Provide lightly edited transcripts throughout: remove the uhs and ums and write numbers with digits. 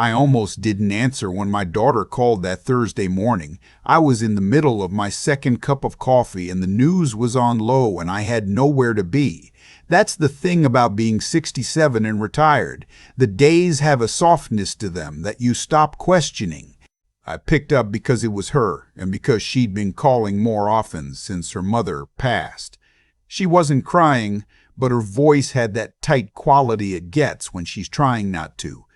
I almost didn't answer when my daughter called that Thursday morning. I was in the middle of my second cup of coffee and the news was on low and I had nowhere to be. That's the thing about being 67 and retired. The days have a softness to them that you stop questioning. I picked up because it was her and because she'd been calling more often since her mother passed. She wasn't crying, but her voice had that tight quality it gets when she's trying not to.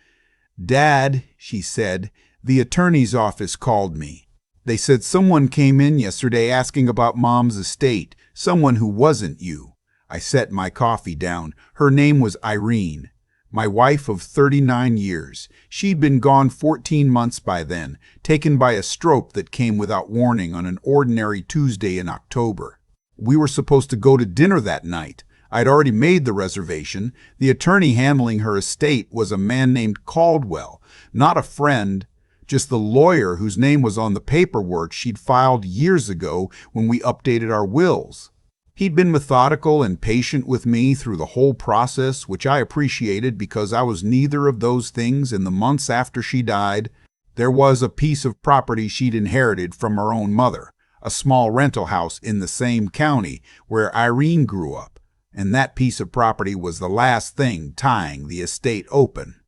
"Dad," she said, "the attorney's office called me. They said someone came in yesterday asking about Mom's estate, someone who wasn't you." I set my coffee down. Her name was Irene, my wife of 39 years. She'd been gone 14 months by then, taken by a stroke that came without warning on an ordinary Tuesday in October. We were supposed to go to dinner that night. I'd already made the reservation. The attorney handling her estate was a man named Caldwell, not a friend, just the lawyer whose name was on the paperwork she'd filed years ago when we updated our wills. He'd been methodical and patient with me through the whole process, which I appreciated because I was neither of those things in the months after she died. There was a piece of property she'd inherited from her own mother, a small rental house in the same county where Irene grew up. And that piece of property was the last thing tying the estate open.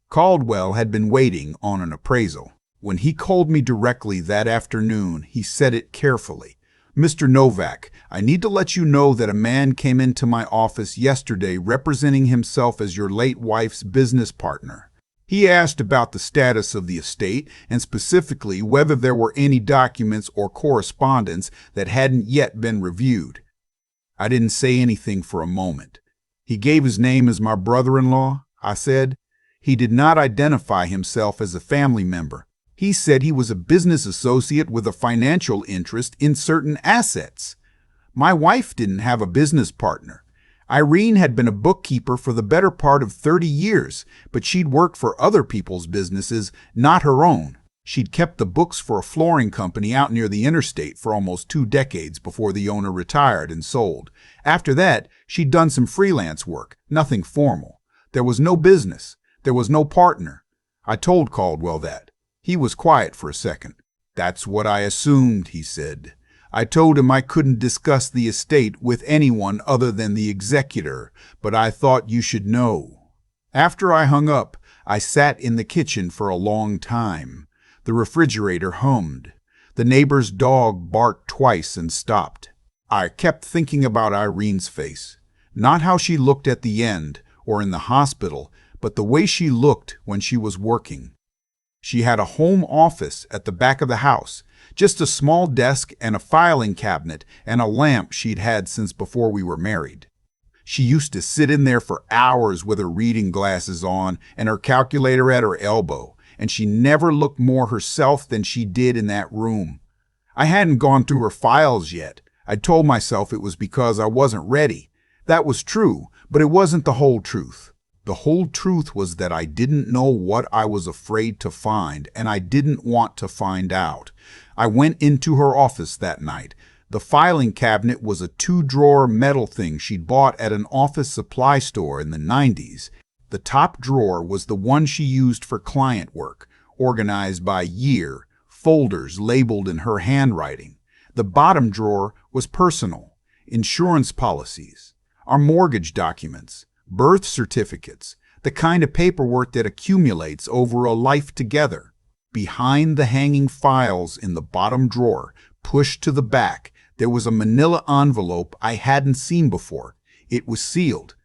Caldwell had been waiting on an appraisal. When he called me directly that afternoon, he said it carefully. "Mr. Novak, I need to let you know that a man came into my office yesterday representing himself as your late wife's business partner. He asked about the status of the estate and specifically whether there were any documents or correspondence that hadn't yet been reviewed." I didn't say anything for a moment. "He gave his name as my brother-in-law," I said. "He did not identify himself as a family member. He said he was a business associate with a financial interest in certain assets. My wife didn't have a business partner. Irene had been a bookkeeper for the better part of 30 years, but she'd worked for other people's businesses, not her own. She'd kept the books for a flooring company out near the interstate for almost 2 decades before the owner retired and sold. After that, she'd done some freelance work, nothing formal. There was no business. There was no partner. I told Caldwell that. He was quiet for a second. "That's what I assumed," he said. "I told him I couldn't discuss the estate with anyone other than the executor, but I thought you should know." After I hung up, I sat in the kitchen for a long time. The refrigerator hummed. The neighbor's dog barked twice and stopped. I kept thinking about Irene's face. Not how she looked at the end or in the hospital, but the way she looked when she was working. She had a home office at the back of the house, just a small desk and a filing cabinet and a lamp she'd had since before we were married. She used to sit in there for hours with her reading glasses on and her calculator at her elbow, and she never looked more herself than she did in that room. I hadn't gone through her files yet. I'd told myself it was because I wasn't ready. That was true, but it wasn't the whole truth. The whole truth was that I didn't know what I was afraid to find, and I didn't want to find out. I went into her office that night. The filing cabinet was a 2-drawer metal thing she'd bought at an office supply store in the 90s. The top drawer was the one she used for client work, organized by year, folders labeled in her handwriting. The bottom drawer was personal, insurance policies, our mortgage documents, birth certificates, the kind of paperwork that accumulates over a life together. Behind the hanging files in the bottom drawer, pushed to the back, there was a manila envelope I hadn't seen before. It was sealed.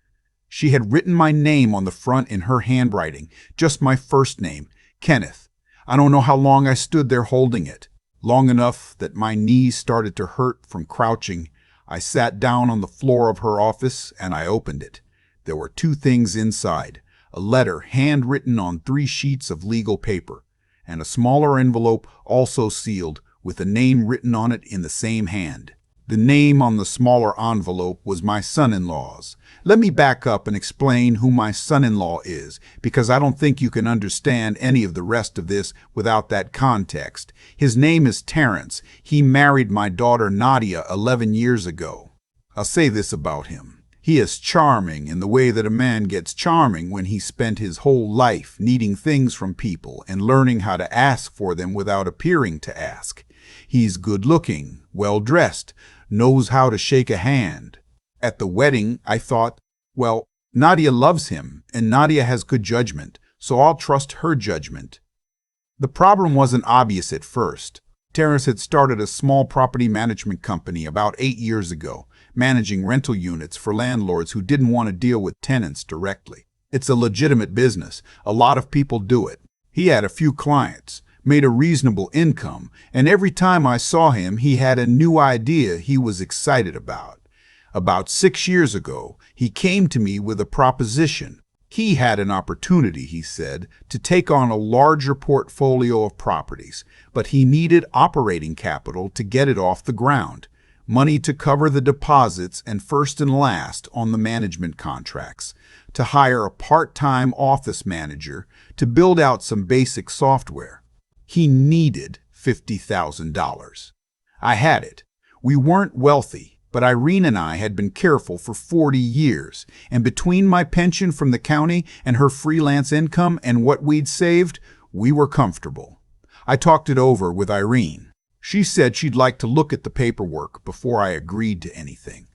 She had written my name on the front in her handwriting, just my first name, Kenneth. I don't know how long I stood there holding it. Long enough that my knees started to hurt from crouching. I sat down on the floor of her office and I opened it. There were 2 things inside, a letter handwritten on 3 sheets of legal paper, and a smaller envelope also sealed with a name written on it in the same hand. The name on the smaller envelope was my son-in-law's. Let me back up and explain who my son-in-law is, because I don't think you can understand any of the rest of this without that context. His name is Terrence. He married my daughter Nadia 11 years ago. I'll say this about him. He is charming in the way that a man gets charming when he spent his whole life needing things from people and learning how to ask for them without appearing to ask. He's good-looking, well-dressed, knows how to shake a hand. At the wedding, I thought, well, Nadia loves him, and Nadia has good judgment, so I'll trust her judgment. The problem wasn't obvious at first. Terrence had started a small property management company about 8 years ago, managing rental units for landlords who didn't want to deal with tenants directly. It's a legitimate business. A lot of people do it. He had a few clients, made a reasonable income, and every time I saw him, he had a new idea he was excited about. About 6 years ago, he came to me with a proposition. He had an opportunity, he said, to take on a larger portfolio of properties, but he needed operating capital to get it off the ground, money to cover the deposits and first and last on the management contracts, to hire a part-time office manager, to build out some basic software. He needed $50,000. I had it. We weren't wealthy, but Irene and I had been careful for 40 years, and between my pension from the county and her freelance income and what we'd saved, we were comfortable. I talked it over with Irene. She said she'd like to look at the paperwork before I agreed to anything.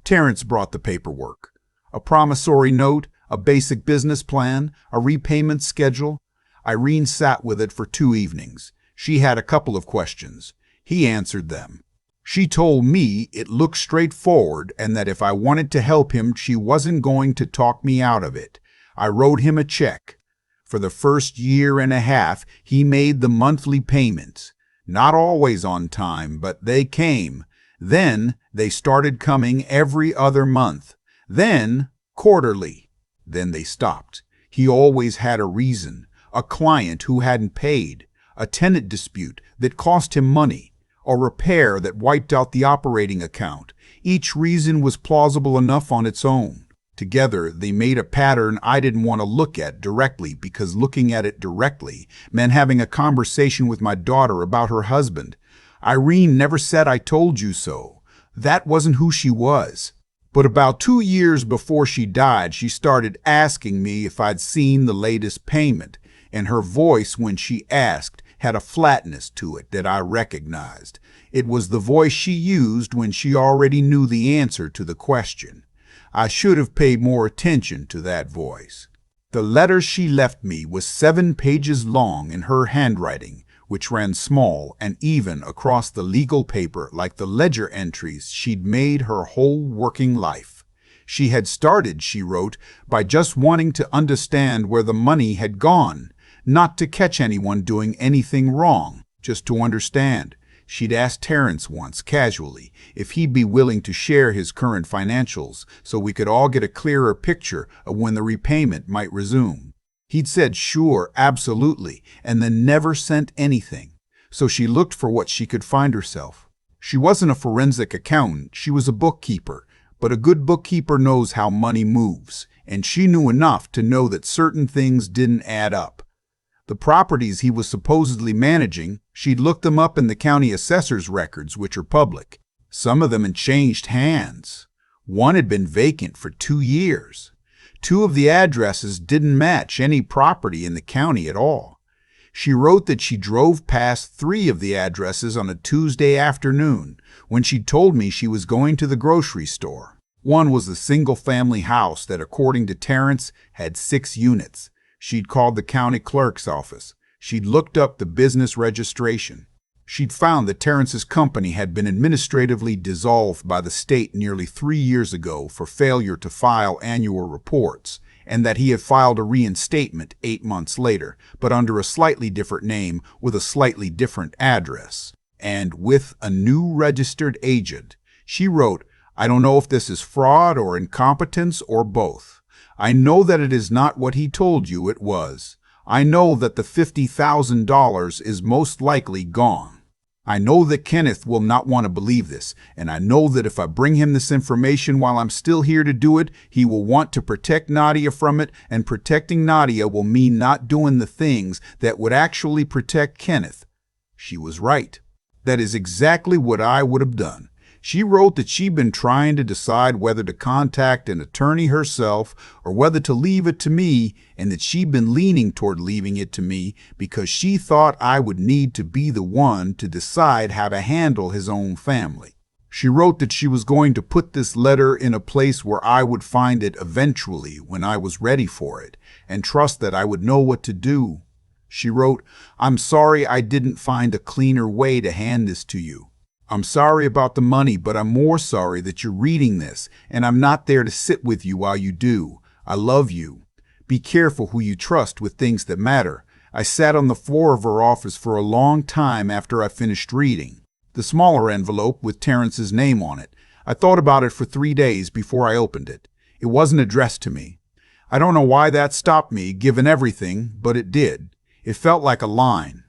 Terrence brought the paperwork. A promissory note, a basic business plan, a repayment schedule. Irene sat with it for 2 evenings. She had a couple of questions. He answered them. She told me it looked straightforward and that if I wanted to help him, she wasn't going to talk me out of it. I wrote him a check. For the first year and a half, he made the monthly payments. Not always on time, but they came. Then they started coming every other month. Then quarterly. Then they stopped. He always had a reason. A client who hadn't paid. A tenant dispute that cost him money. A repair that wiped out the operating account. Each reason was plausible enough on its own. Together, they made a pattern I didn't want to look at directly because looking at it directly meant having a conversation with my daughter about her husband. Irene never said I told you so. That wasn't who she was. But about 2 years before she died, she started asking me if I'd seen the latest payment, and her voice when she asked had a flatness to it that I recognized. It was the voice she used when she already knew the answer to the question. I should have paid more attention to that voice. The letter she left me was 7 pages long in her handwriting, which ran small and even across the legal paper like the ledger entries she'd made her whole working life. She had started, she wrote, by just wanting to understand where the money had gone. Not to catch anyone doing anything wrong, just to understand. She'd asked Terrence once, casually, if he'd be willing to share his current financials so we could all get a clearer picture of when the repayment might resume. He'd said sure, absolutely, and then never sent anything. So she looked for what she could find herself. She wasn't a forensic accountant, she was a bookkeeper, but a good bookkeeper knows how money moves, and she knew enough to know that certain things didn't add up. The properties he was supposedly managing, she'd looked them up in the county assessor's records, which are public. Some of them had changed hands. One had been vacant for 2 years. 2 of the addresses didn't match any property in the county at all. She wrote that she drove past 3 of the addresses on a Tuesday afternoon when she told me she was going to the grocery store. One was a single-family house that, according to Terrence, had 6 units. She'd called the county clerk's office. She'd looked up the business registration. She'd found that Terrence's company had been administratively dissolved by the state nearly 3 years ago for failure to file annual reports, and that he had filed a reinstatement 8 months later, but under a slightly different name with a slightly different address, and with a new registered agent. She wrote, "I don't know if this is fraud or incompetence or both. I know that it is not what he told you it was. I know that the $50,000 is most likely gone. I know that Kenneth will not want to believe this, and I know that if I bring him this information while I'm still here to do it, he will want to protect Nadia from it, and protecting Nadia will mean not doing the things that would actually protect Kenneth." She was right. That is exactly what I would have done. She wrote that she'd been trying to decide whether to contact an attorney herself or whether to leave it to me, and that she'd been leaning toward leaving it to me because she thought I would need to be the one to decide how to handle his own family. She wrote that she was going to put this letter in a place where I would find it eventually when I was ready for it, and trust that I would know what to do. She wrote, "I'm sorry I didn't find a cleaner way to hand this to you. I'm sorry about the money, but I'm more sorry that you're reading this, and I'm not there to sit with you while you do. I love you. Be careful who you trust with things that matter." I sat on the floor of her office for a long time after I finished reading the smaller envelope with Terrence's name on it. I thought about it for 3 days before I opened it. It wasn't addressed to me. I don't know why that stopped me, given everything, but it did. It felt like a line.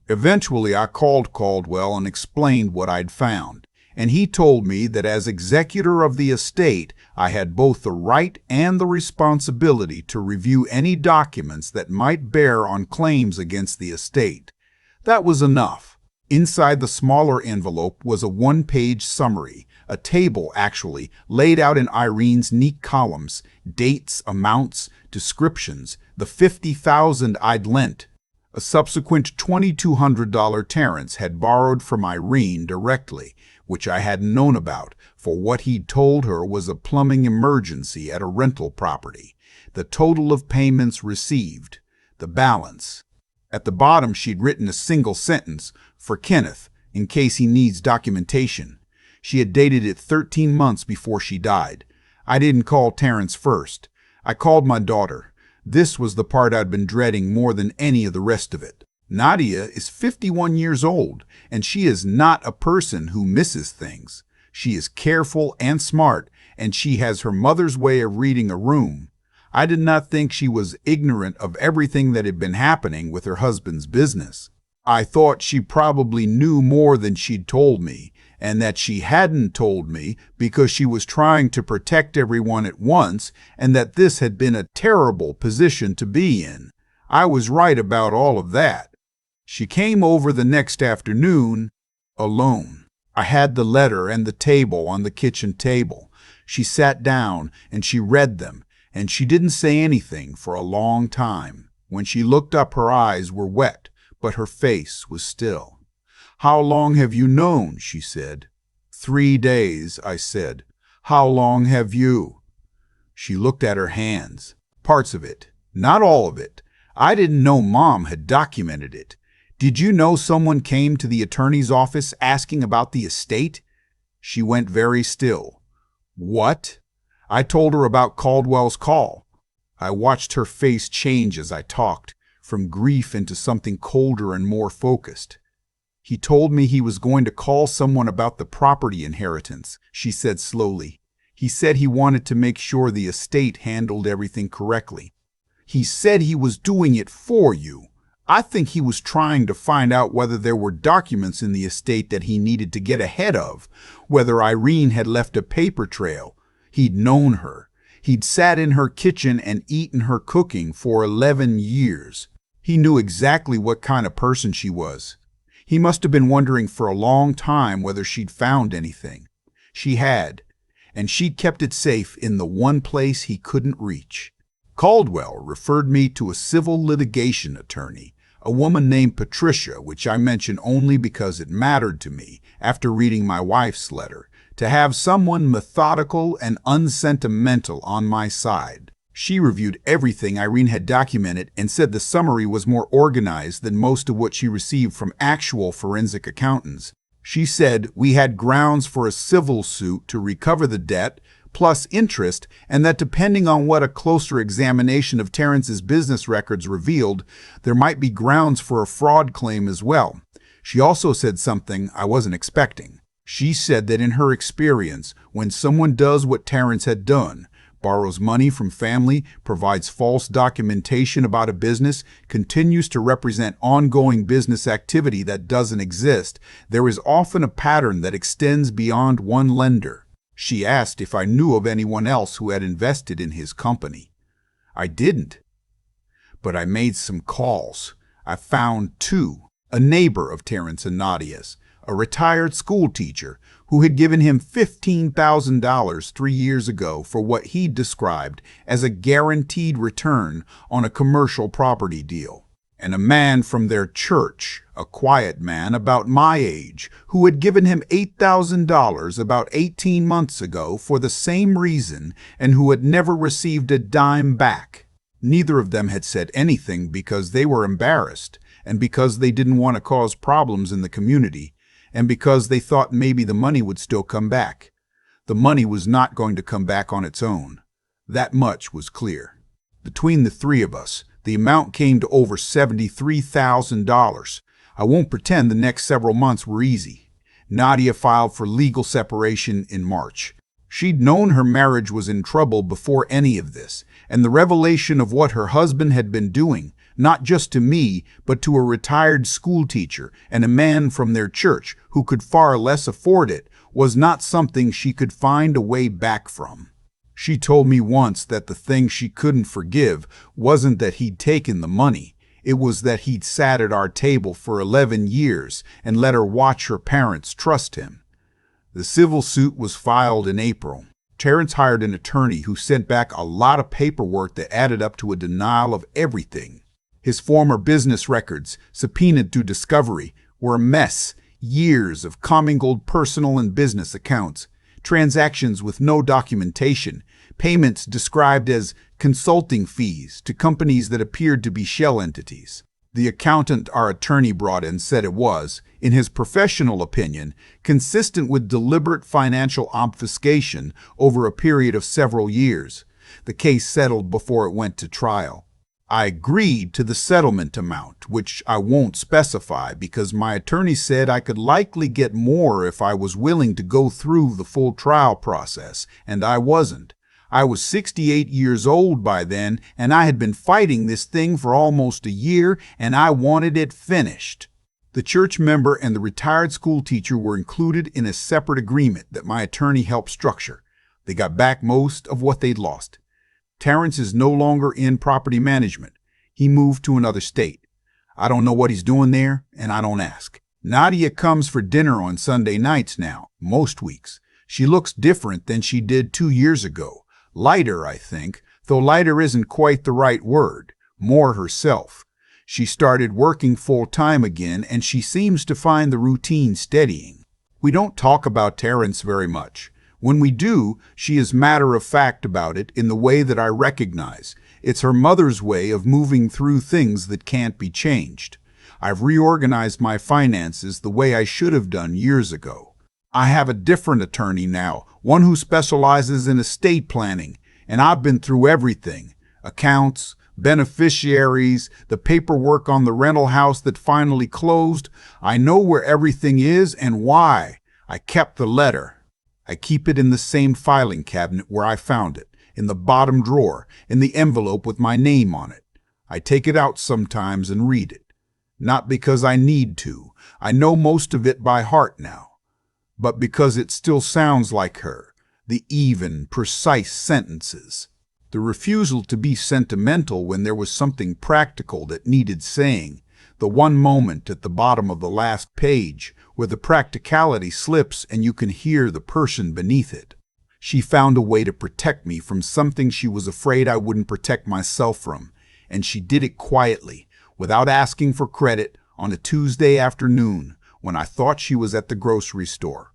Eventually, I called Caldwell and explained what I'd found, and he told me that as executor of the estate, I had both the right and the responsibility to review any documents that might bear on claims against the estate. That was enough. Inside the smaller envelope was a one-page summary, a table actually, laid out in Irene's neat columns, dates, amounts, descriptions, the $50,000 I'd lent. A subsequent $2,200 Terrence had borrowed from Irene directly, which I hadn't known about, for what he'd told her was a plumbing emergency at a rental property. The total of payments received. The balance. At the bottom she'd written a single sentence, "For Kenneth, in case he needs documentation." She had dated it 13 months before she died. I didn't call Terrence first. I called my daughter. This was the part I'd been dreading more than any of the rest of it. Nadia is 51 years old, and she is not a person who misses things. She is careful and smart, and she has her mother's way of reading a room. I did not think she was ignorant of everything that had been happening with her husband's business. I thought she probably knew more than she'd told me, and that she hadn't told me because she was trying to protect everyone at once, and that this had been a terrible position to be in. I was right about all of that. She came over the next afternoon, alone. I had the letter and the table on the kitchen table. She sat down and she read them, and she didn't say anything for a long time. When she looked up, her eyes were wet, but her face was still. "How long have you known?" she said. 3 days, I said. "How long have you?" She looked at her hands. "Parts of it, not all of it. I didn't know Mom had documented it. Did you know someone came to the attorney's office asking about the estate?" She went very still. "What?" I told her about Caldwell's call. I watched her face change as I talked, from grief into something colder and more focused. "He told me he was going to call someone about the property inheritance," she said slowly. "He said he wanted to make sure the estate handled everything correctly. He said he was doing it for you. I think he was trying to find out whether there were documents in the estate that he needed to get ahead of, whether Irene had left a paper trail. He'd known her. He'd sat in her kitchen and eaten her cooking for 11 years. He knew exactly what kind of person she was. He must have been wondering for a long time whether she'd found anything. She had, and she'd kept it safe in the one place he couldn't reach. Caldwell referred me to a civil litigation attorney, a woman named Patricia, which I mention only because it mattered to me, after reading my wife's letter, to have someone methodical and unsentimental on my side. She reviewed everything Irene had documented and said the summary was more organized than most of what she received from actual forensic accountants. She said we had grounds for a civil suit to recover the debt, plus interest, and that depending on what a closer examination of Terrence's business records revealed, there might be grounds for a fraud claim as well. She also said something I wasn't expecting. She said that in her experience, when someone does what Terrence had done, borrows money from family, provides false documentation about a business, continues to represent ongoing business activity that doesn't exist, there is often a pattern that extends beyond one lender. She asked if I knew of anyone else who had invested in his company. I didn't. But I made some calls. I found 2, a neighbor of Terrence and Nadia's, a retired school teacher who had given him $15,000 3 years ago for what he described as a guaranteed return on a commercial property deal, and a man from their church, a quiet man about my age, who had given him $8,000 about 18 months ago for the same reason and who had never received a dime back. Neither of them had said anything because they were embarrassed and because they didn't want to cause problems in the community and because they thought maybe the money would still come back. The money was not going to come back on its own. That much was clear. Between the three of us, the amount came to over $73,000. I won't pretend the next several months were easy. Nadia filed for legal separation in March. She'd known her marriage was in trouble before any of this, and the revelation of what her husband had been doing, not just to me, but to a retired school teacher and a man from their church who could far less afford it, was not something she could find a way back from. She told me once that the thing she couldn't forgive wasn't that he'd taken the money. It was that he'd sat at our table for 11 years and let her watch her parents trust him. The civil suit was filed in April. Terrence hired an attorney who sent back a lot of paperwork that added up to a denial of everything. His former business records, subpoenaed through discovery, were a mess. Years of commingled personal and business accounts, transactions with no documentation, payments described as consulting fees to companies that appeared to be shell entities. The accountant our attorney brought in said it was, in his professional opinion, consistent with deliberate financial obfuscation over a period of several years. The case settled before it went to trial. I agreed to the settlement amount, which I won't specify because my attorney said I could likely get more if I was willing to go through the full trial process, and I wasn't. I was 68 years old by then, and I had been fighting this thing for almost a year, and I wanted it finished. The church member and the retired school teacher were included in a separate agreement that my attorney helped structure. They got back most of what they'd lost. Terrence is no longer in property management. He moved to another state. I don't know what he's doing there, and I don't ask. Nadia comes for dinner on Sunday nights now, most weeks. She looks different than she did 2 years ago. Lighter, I think, though lighter isn't quite the right word. More herself. She started working full-time again, and she seems to find the routine steadying. We don't talk about Terrence very much. When we do, she is matter-of-fact about it in the way that I recognize. It's her mother's way of moving through things that can't be changed. I've reorganized my finances the way I should have done years ago. I have a different attorney now, one who specializes in estate planning, and I've been through everything. Accounts, beneficiaries, the paperwork on the rental house that finally closed. I know where everything is and why. I kept the letter. I keep it in the same filing cabinet where I found it, in the bottom drawer, in the envelope with my name on it. I take it out sometimes and read it. Not because I need to. I know most of it by heart now. But because it still sounds like her, the even, precise sentences. The refusal to be sentimental when there was something practical that needed saying, the one moment at the bottom of the last page where the practicality slips and you can hear the person beneath it. She found a way to protect me from something she was afraid I wouldn't protect myself from, and she did it quietly, without asking for credit, on a Tuesday afternoon when I thought she was at the grocery store.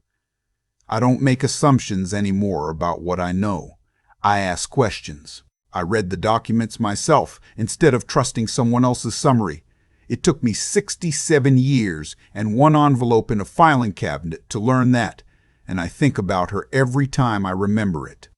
I don't make assumptions anymore about what I know. I ask questions. I read the documents myself instead of trusting someone else's summary. It took me 67 years and one envelope in a filing cabinet to learn that, and I think about her every time I remember it.